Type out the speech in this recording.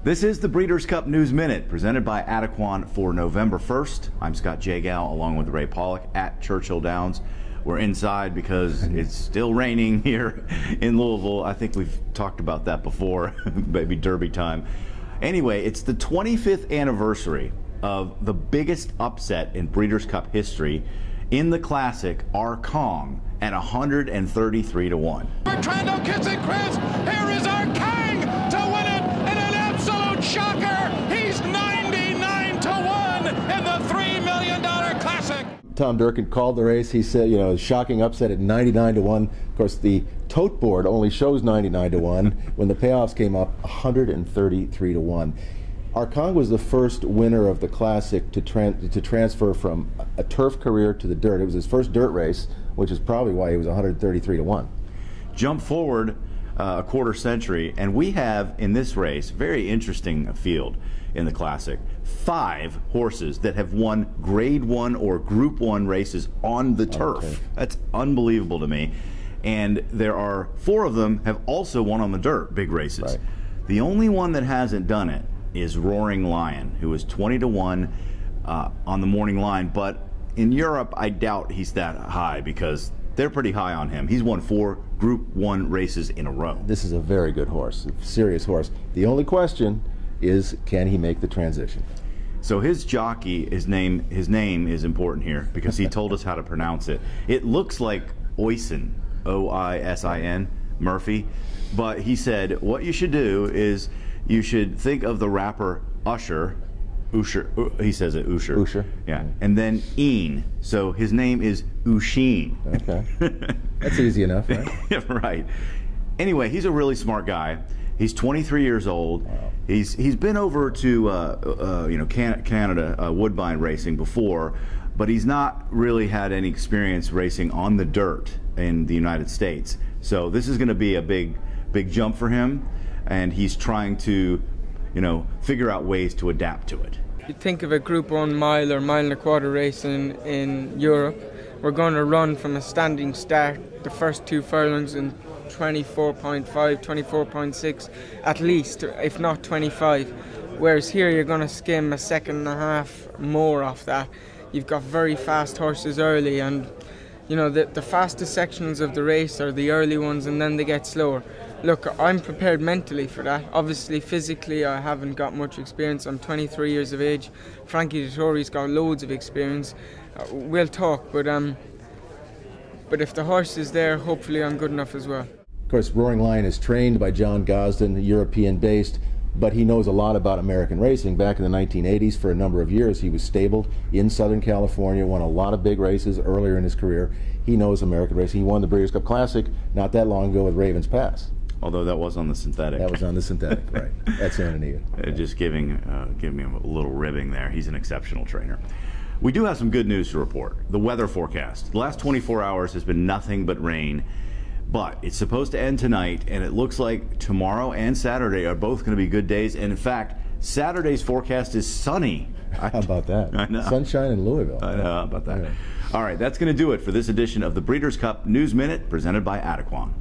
This is the Breeders' Cup News Minute, presented by Adequan for November 1st. I'm Scott Jagow, along with Ray Paulick at Churchill Downs. We're inside because it's still raining here in Louisville. I think we've talked about that before, maybe Derby time. Anyway, it's the 25th anniversary of the biggest upset in Breeders' Cup history in the Classic, our Kong, at 133 to 1. Bertrando kissing Chris. Here is our King to win it in an absolute shocker. He's 99 to 1 in the $3 million Classic. Tom Durkin called the race. He said, you know, shocking upset at 99 to 1. Of course, the tote board only shows 99 to 1. When the payoffs came up, 133 to 1. Arcong was the first winner of the Classic to transfer from a turf career to the dirt. It was his first dirt race, which is probably why he was 133 to 1. Jump forward a quarter century, and we have in this race, very interesting field in the Classic, 5 horses that have won Grade 1 or Group 1 races on the turf. Okay. That's unbelievable to me. And there are 4 of them have also won on the dirt, big races. Right. The only one that hasn't done it is Roaring Lion, who is 20 to 1 on the morning line. But in Europe, I doubt he's that high because they're pretty high on him. He's won 4 Group 1 races in a row. This is a very good horse, a serious horse. The only question is, can he make the transition? So his jockey, his name is important here because he told us how to pronounce it. It looks like Oisin, O-I-S-I-N, Murphy, but he said what you should do is you should think of the rapper Usher, he says it, Usher. Yeah, and then Een. So his name is Usheen. Okay, that's easy enough, right? Right. Anyway, he's a really smart guy. He's 23 years old. Wow. He's been over to Canada Woodbine racing before, but he's not really had any experience racing on the dirt in the United States. So this is going to be a big jump for him, and he's trying to, figure out ways to adapt to it. You think of a Group 1 mile or mile and a quarter race in Europe. We're going to run from a standing start the first 2 furlongs in 24.5, 24.6 at least, if not 25. Whereas here you're going to skim a second and a half more off that. You've got very fast horses early, and the fastest sections of the race are the early ones, and then they get slower. Look, I'm prepared mentally for that. Obviously, physically, I haven't got much experience. I'm 23 years of age. Frankie Dettori's got loads of experience. We'll talk, but if the horse is there, hopefully I'm good enough as well. Of course, Roaring Lion is trained by John Gosden, European-based, but he knows a lot about American racing. Back in the 1980s, for a number of years, he was stabled in Southern California, won a lot of big races earlier in his career. He knows American racing. He won the Breeders' Cup Classic not that long ago with Ravens Pass. Although that was on the synthetic. That was on the synthetic, right. That's Antonio. Just giving him a little ribbing there. He's an exceptional trainer. We do have some good news to report. The weather forecast. The last 24 hours has been nothing but rain, but it's supposed to end tonight, and it looks like tomorrow and Saturday are both going to be good days. And in fact, Saturday's forecast is sunny. How about that? I know. Sunshine in Louisville. I know. How about that? Yeah. All right, that's going to do it for this edition of the Breeders' Cup News Minute presented by Adequan.